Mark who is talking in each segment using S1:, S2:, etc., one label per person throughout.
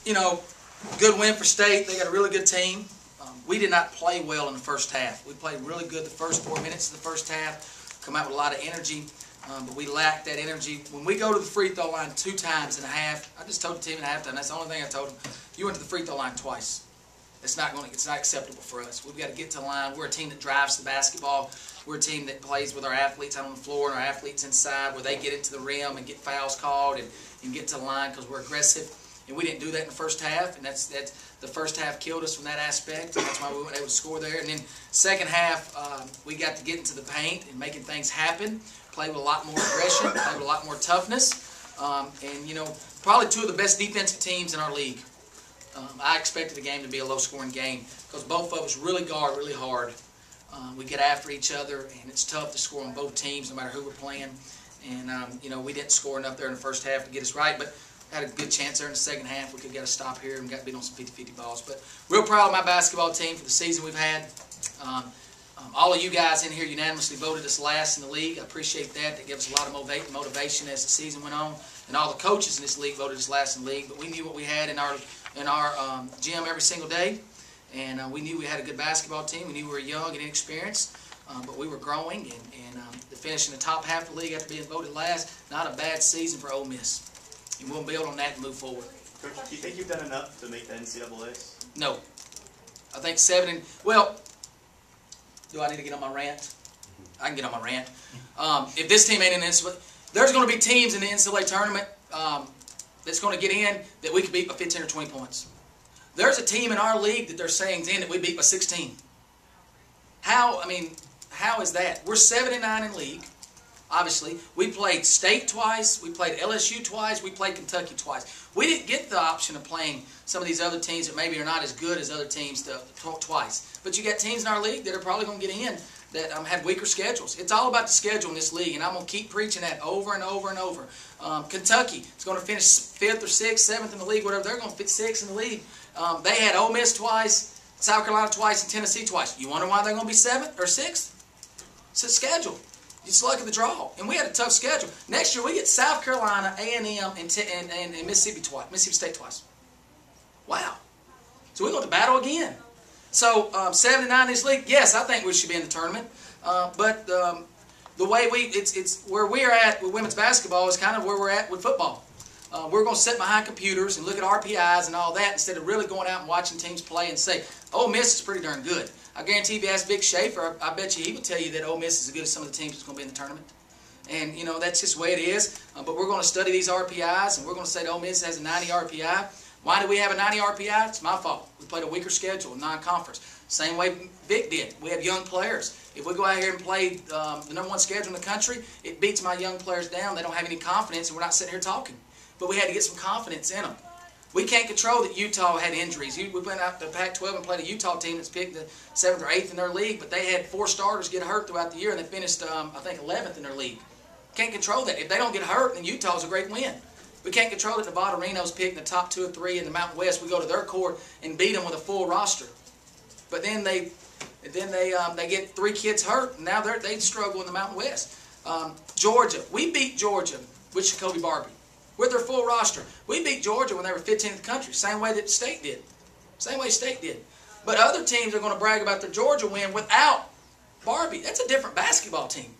S1: you know, good win for State. They got a really good team. We did not play well in the first half. We played really good the first 4 minutes of the first half, come out with a lot of energy, but we lacked that energy. When we go to the free throw line 2 times in a half, I just told the team at halftime, that's the only thing I told them, you went to the free throw line twice. It's not acceptable for us. We've got to get to the line. We're a team that drives the basketball. We're a team that plays with our athletes out on the floor and our athletes inside, where they get into the rim and get fouls called and get to the line because we're aggressive. And we didn't do that in the first half, and that's the first half killed us from that aspect, and that's why we weren't able to score there. And then second half, we got to get into the paint and making things happen, play with a lot more aggression, play with a lot more toughness, and, you know, probably 2 of the best defensive teams in our league. I expected the game to be a low-scoring game because both of us really guard really hard. We get after each other, and it's tough to score on both teams no matter who we're playing. And, you know, we didn't score enough there in the first half to get us right, but had a good chance there in the second half. We could get a stop here and got beat on some 50-50 balls. But real proud of my basketball team for the season we've had. All of you guys in here unanimously voted us last in the league. I appreciate that. That gave us a lot of motivation as the season went on. And all the coaches in this league voted us last in the league. But we knew what we had in our gym every single day. And we knew we had a good basketball team. We knew we were young and inexperienced. But we were growing. And to finish in the top half of the league after being voted last, not a bad season for Ole Miss. And we'll build on that and move forward.
S2: Coach, do you think you've done enough to make the NCAAs?
S1: No. I think 7 and... Well, do I need to get on my rant? I can get on my rant. If this team ain't in the NCAA... There's going to be teams in the NCAA tournament that's going to get in that we could beat by 15 or 20 points. There's a team in our league that they're saying is in that we beat by 16. How is that? We're 7 and 9 in league. Obviously, we played State twice, we played LSU twice, we played Kentucky twice. We didn't get the option of playing some of these other teams that maybe are not as good as other teams twice. But you got teams in our league that are probably going to get in that have weaker schedules. It's all about the schedule in this league, and I'm going to keep preaching that over and over and over. Kentucky is going to finish 5th or 6th, 7th in the league, whatever. They're going to fit 6th in the league. They had Ole Miss twice, South Carolina twice, and Tennessee twice. You wonder why they're going to be 7th or 6th? It's a schedule. It's luck of the draw. And we had a tough schedule. Next year we get South Carolina, A&M, and Mississippi State twice. Wow. So we're going to battle again. So 7 and 9 in this league, yes, I think we should be in the tournament. But the way it's where we're at with women's basketball is kind of where we're at with football. We're going to sit behind computers and look at RPIs and all that instead of really going out and watching teams play and say, Ole Miss is pretty darn good. I guarantee if you ask Vic Schaefer, I bet you he would tell you that Ole Miss is as good as some of the teams that's going to be in the tournament. And, you know, that's just the way it is. But we're going to study these RPIs, and we're going to say that Ole Miss has a 90 RPI. Why do we have a 90 RPI? It's my fault. We played a weaker schedule in non-conference. Same way Vic did. We have young players. If we go out here and play the #1 schedule in the country, it beats my young players down. They don't have any confidence, and we're not sitting here talking. But we had to get some confidence in them. We can't control that Utah had injuries. We went out to Pac-12 and played a Utah team that's picked the 7th or 8th in their league, but they had 4 starters get hurt throughout the year, and they finished, I think, 11th in their league. Can't control that. If they don't get hurt, then Utah's a great win. We can't control that Nevada Reno's picked in the top 2 or 3 in the Mountain West. We go to their court and beat them with a full roster. But then they get 3 kids hurt, and now they struggle in the Mountain West. Georgia. We beat Georgia with Jacoby Barbie. With their full roster. We beat Georgia when they were 15th in the country. Same way that State did. Same way State did. But other teams are going to brag about their Georgia win without Barbie. That's a different basketball team.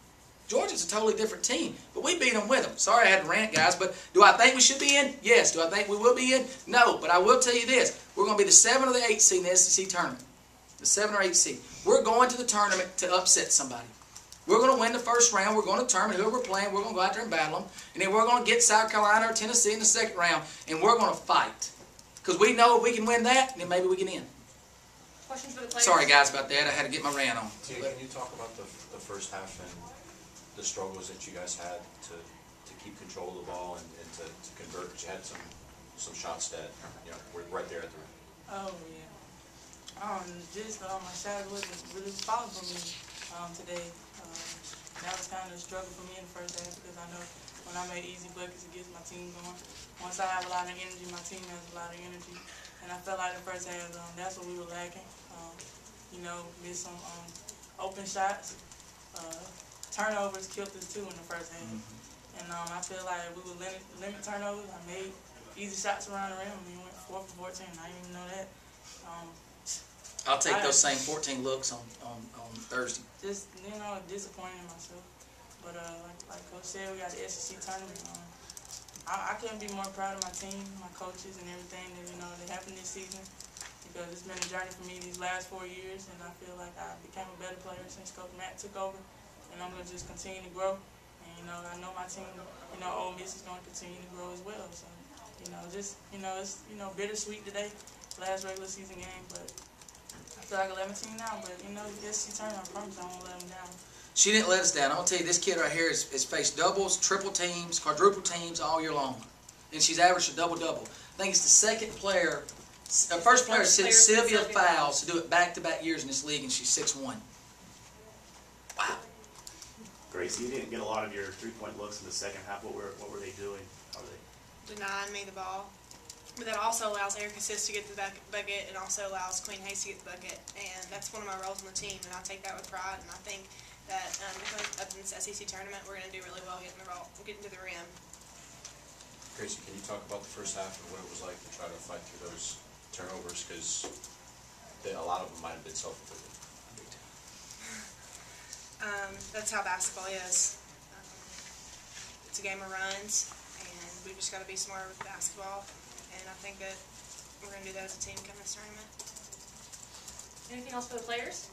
S1: Georgia's a totally different team. But we beat them with them. Sorry I had to rant, guys. But do I think we should be in? Yes. Do I think we will be in? No. But I will tell you this. We're going to be the 7 or the 8 seed in the SEC tournament. The 7 or 8 seed. We're going to the tournament to upset somebody. We're going to win the first round. We're going to determine who we're playing. We're going to go out there and battle them. And then we're going to get South Carolina or Tennessee in the second round. And we're going to fight. Because we know if we can win that, then maybe we can in.
S3: Questions for the players?
S1: Sorry, guys, about that. I had to get my rant on.
S4: Can you talk about the first half and the struggles that you guys had to keep control of the ball and to convert? Because you had some shots that were right there at the rim.
S5: Oh, yeah. Just my shot wasn't really falling for me today. That was kind of a struggle for me in the first half because I know when I make easy buckets, it gets my team going. Once I have a lot of energy, my team has a lot of energy. And I felt like the first half, that's what we were lacking. Missed some open shots. Turnovers killed us too in the first half. And I feel like we would limit turnovers. I made easy shots around the rim. We went 4 for 14. I didn't even know that.
S1: I'll take those same 14 looks on Thursday.
S5: Just, disappointed in myself. But like Coach said, we got the SEC tournament. I couldn't be more proud of my team, my coaches, and everything that happened this season. Because it's been a journey for me these last 4 years, and I feel like I became a better player since Coach Matt took over. And I'm gonna just continue to grow. And I know my team, Ole Miss is gonna continue to grow as well. So, it's bittersweet today, last regular season game, but I feel like I let my team down. But the SEC tournament, I promise I won't let them down.
S1: She didn't let us down. I'm gonna tell you, this kid right here has faced doubles, triple teams, quadruple teams all year long, and she's averaged a double-double. I think it's the first player since Sylvia Fowles to do it back-to-back years in this league, and she's 6'1". Wow.
S2: Gracie, you didn't get a lot of your three-point looks in the second half. What were they doing? How were they?
S3: Denying me the ball. But that also allows Erica Sis to get to the bucket and also allows Queen Hayes to get the bucket. And that's one of my roles on the team, and I take that with pride. And I think that up in this SEC tournament, we're going to do really well getting to the rim.
S4: Gracie, can you talk about the first half and what it was like to try to fight through those turnovers? Because a lot of them might have been self-inflicted.
S3: That's how basketball is. It's a game of runs, and we've just got to be smarter with basketball. And I think that we're going to do that as a team coming this tournament.
S6: Anything else for the players?